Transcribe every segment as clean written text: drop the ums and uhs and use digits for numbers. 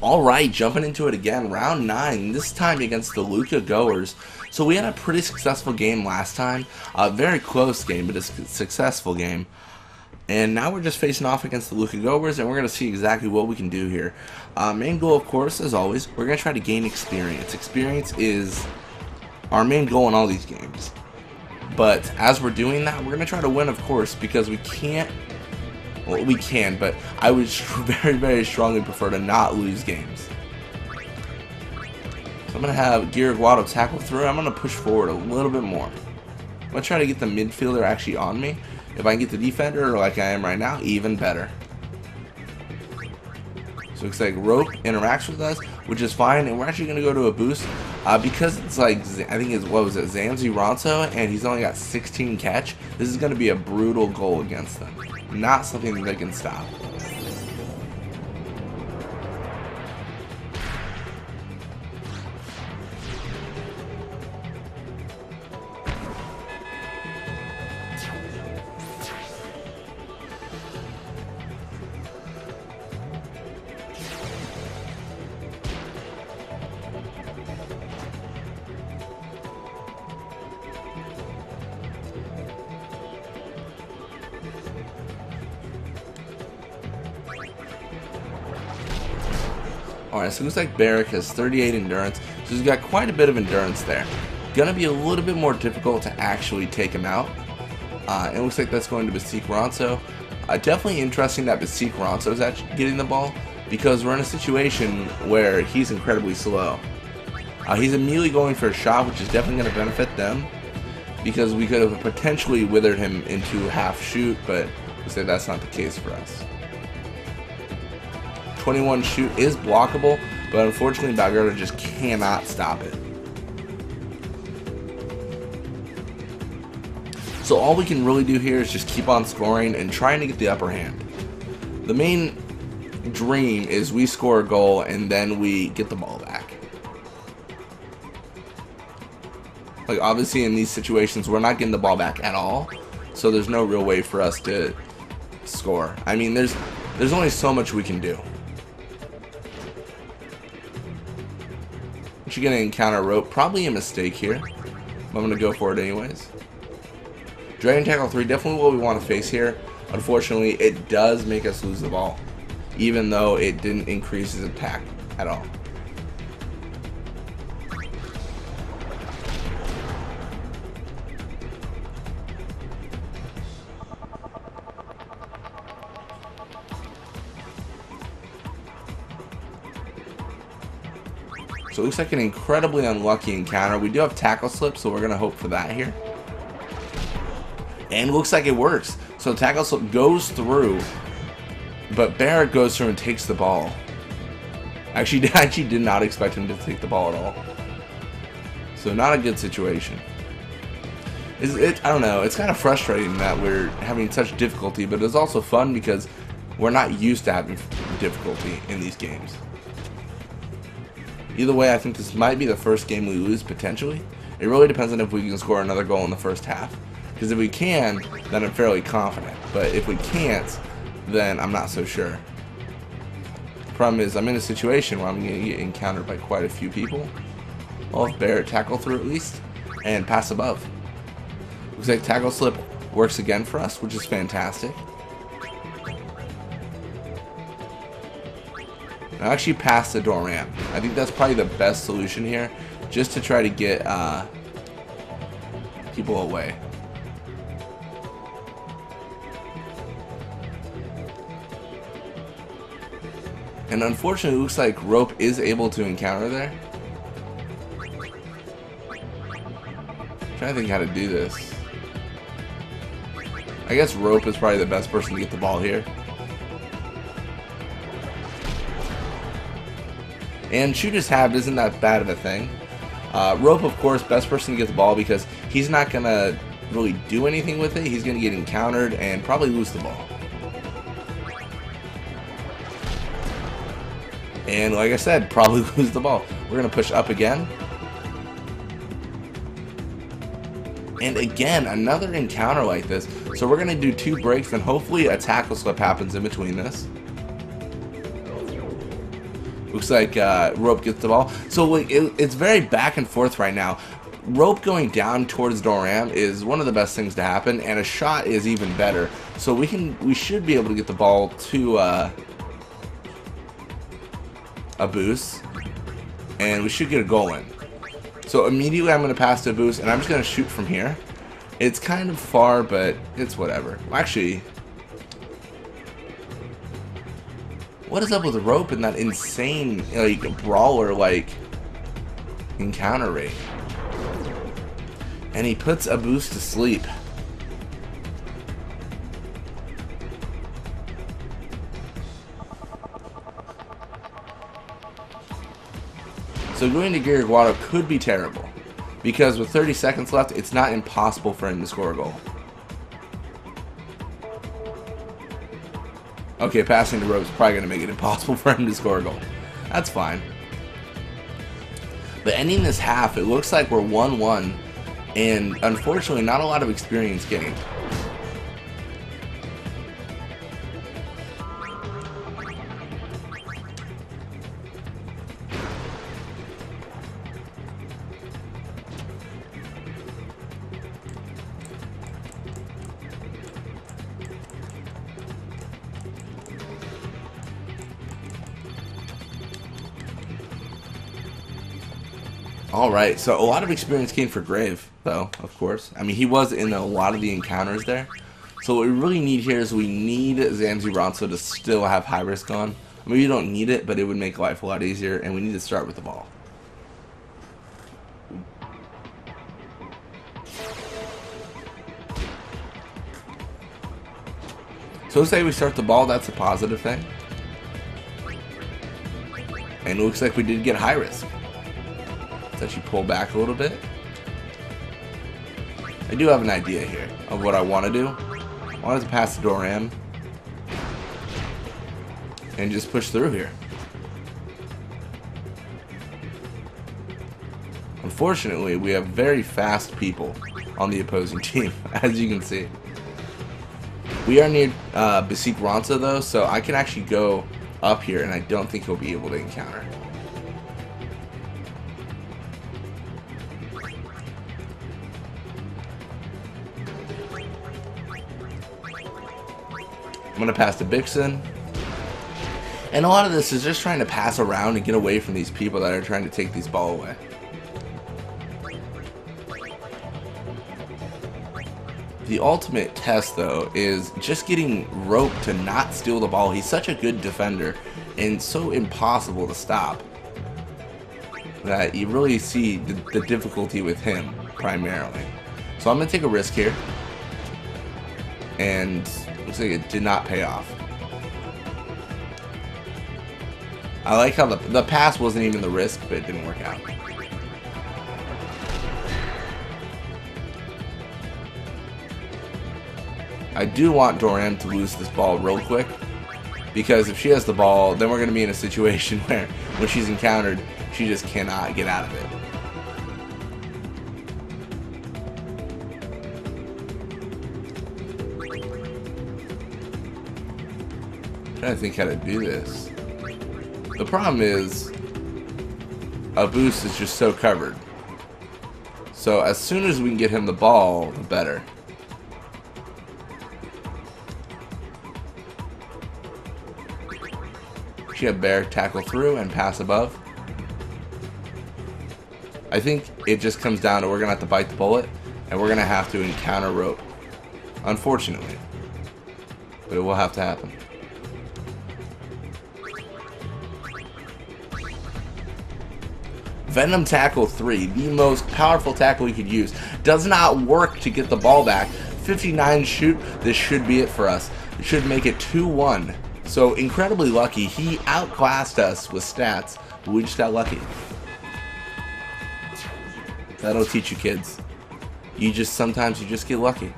Alright, jumping into it again, round 9, this time against the Luca Goers. So we had a pretty successful game last time, a very close game, but a successful game. And now we're just facing off against the Luca Goers, and we're going to see exactly what we can do here. Main goal, of course, as always, we're going to try to gain experience. Experience is our main goal in all these games. But as we're doing that, we're going to try to win, of course, because we can't. Well, we can, but I would very, very strongly prefer to not lose games. So I'm going to have Guado tackle through. I'm going to push forward a little bit more. I'm going to try to get the midfielder actually on me. If I can get the defender like I am right now, even better. So it looks like Rope interacts with us, which is fine, and we're actually going to go to a boost. Because it's like, I think it's, what was it, Zamzi Ronso, and he's only got 16 catch. This is going to be a brutal goal against them. Not something that they can stop. Alright, so it looks like Barrick has 38 endurance, so he's got quite a bit of endurance there. Gonna be a little bit more difficult to actually take him out. It looks like that's going to Basik Ronso. Definitely interesting that Basik Ronso is actually getting the ball, because we're in a situation where he's incredibly slow. He's immediately going for a shot, which is definitely going to benefit them, because we could have potentially withered him into half shoot, but we say that's not the case for us. 21 shoot is blockable, but unfortunately Valgardo just cannot stop it. So all we can really do here is just keep on scoring and trying to get the upper hand. The main dream is we score a goal and then we get the ball back. Like, obviously in these situations we're not getting the ball back at all, so there's no real way for us to score. I mean, there's only so much we can do. You're gonna encounter Rope, probably a mistake here, but I'm gonna go for it anyways. Dragon Tackle 3, definitely what we want to face here. Unfortunately, it does make us lose the ball, even though it didn't increase his attack at all. So it looks like an incredibly unlucky encounter. We do have tackle slip, so we're going to hope for that here. And it looks like it works. So tackle slip goes through, but Barrett goes through and takes the ball. Actually did not expect him to take the ball at all. So not a good situation. I don't know, it's kind of frustrating that we're having such difficulty, but it's also fun because we're not used to having difficulty in these games. Either way, I think this might be the first game we lose, potentially. It really depends on if we can score another goal in the first half. Because if we can, then I'm fairly confident. But if we can't, then I'm not so sure. The problem is, I'm in a situation where I'm going to get encountered by quite a few people. Well, if Barrett tackle through at least, and pass above. Looks like tackle slip works again for us, which is fantastic. I'll actually pass the door ramp. I think that's probably the best solution here, just to try to get people away. And unfortunately, it looks like Rope is able to encounter there. I'm trying to think how to do this. I guess Rope is probably the best person to get the ball here. And shoot his halved isn't that bad of a thing. Rope, of course, best person to get the ball because he's not going to really do anything with it. He's going to get encountered and probably lose the ball. And like I said, probably lose the ball. We're going to push up again. And again, another encounter like this. So we're going to do 2 breaks and hopefully a tackle slip happens in between this. Looks like Rope gets the ball. So like, it's very back and forth right now. Rope going down towards Doram is one of the best things to happen, and a shot is even better. So we should be able to get the ball to a boost, and we should get a goal in. So immediately I'm going to pass to a boost, and I'm just going to shoot from here. It's kind of far, but it's whatever. Actually, what is up with Rope and that insane like brawler like encounter rate? And he puts a boost to sleep. So going to Gueriguado could be terrible, because with 30 seconds left, it's not impossible for him to score a goal. Okay, passing to Rope is probably going to make it impossible for him to score a goal. That's fine. But ending this half, it looks like we're 1-1, and unfortunately not a lot of experience gained. Alright, so a lot of experience came for Grave, though, of course. I mean, he was in a lot of the encounters there. So what we really need here is we need Zamzi Ronso to still have high risk on. I mean, we don't need it, but it would make life a lot easier, and we need to start with the ball. So say we start the ball, that's a positive thing. And it looks like we did get high risk. Let's actually pull back a little bit. I do have an idea here of what I want to do. I wanted to pass the Doram and just push through here. Unfortunately, we have very fast people on the opposing team, as you can see. We are near Basik Ronsa though, so I can actually go up here, and I don't think he'll be able to encounter. I'm going to pass to Bixen. And a lot of this is just trying to pass around and get away from these people that are trying to take these ball away. The ultimate test, though, is just getting Rope to not steal the ball. He's such a good defender and so impossible to stop that you really see the difficulty with him primarily. So I'm going to take a risk here. And looks like it did not pay off. I like how the pass wasn't even the risk, but it didn't work out. I do want Doram to lose this ball real quick, because if she has the ball, then we're going to be in a situation where when she's encountered, she just cannot get out of it. I'm trying to think how to do this. The problem is a boost is just so covered. So as soon as we can get him the ball, the better. She had Bear tackle through and pass above. I think it just comes down to we're going to have to bite the bullet, and we're going to have to encounter Rope. Unfortunately. But it will have to happen. Venom Tackle 3, the most powerful tackle you could use. Does not work to get the ball back. 59 shoot, this should be it for us. It should make it 2-1. So incredibly lucky. He outclassed us with stats, but we just got lucky. That'll teach you kids. Sometimes you just get lucky.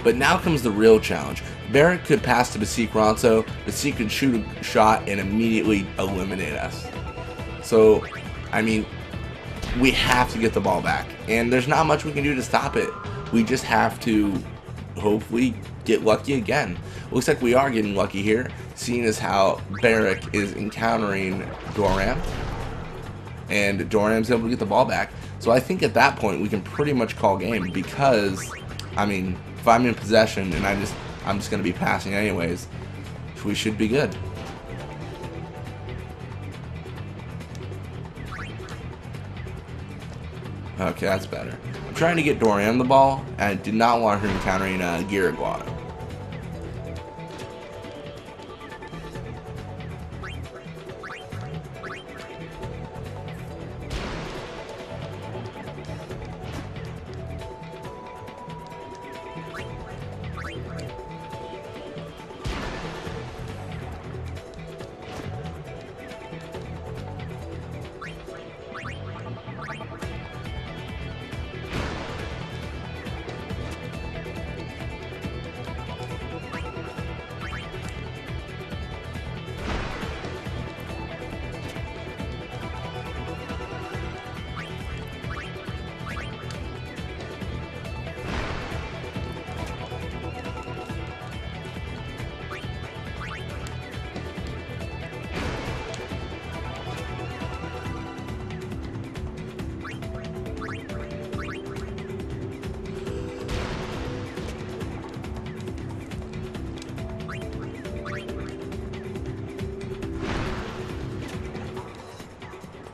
But now comes the real challenge. Barrett could pass to Basik Ronso. Basik could shoot a shot and immediately eliminate us. So, I mean, we have to get the ball back. And there's not much we can do to stop it. We just have to hopefully get lucky again. Looks like we are getting lucky here, seeing as how Barrick is encountering Doram, and Doram's able to get the ball back. So I think at that point we can pretty much call game, because I mean, if I'm in possession and I'm just going to be passing anyways, we should be good. Okay, that's better. I'm trying to get Dorian the ball, and I did not want her encountering Giragua.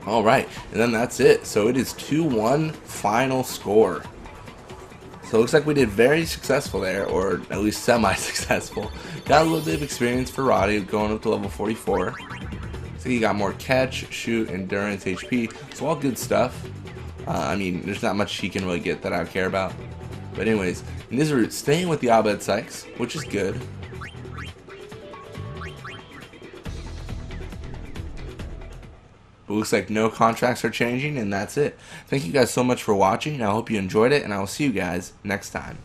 Alright, and then that's it. So it is 2-1 final score. So it looks like we did very successful there, or at least semi-successful. Got a little bit of experience for Roddy going up to level 44. So he got more catch, shoot, endurance, HP. So all good stuff. I mean, there's not much he can really get that I care about. But anyways, Nizarut staying with the Abed Sykes, which is good. But looks like no contracts are changing, and that's it. Thank you guys so much for watching. I hope you enjoyed it, and I will see you guys next time.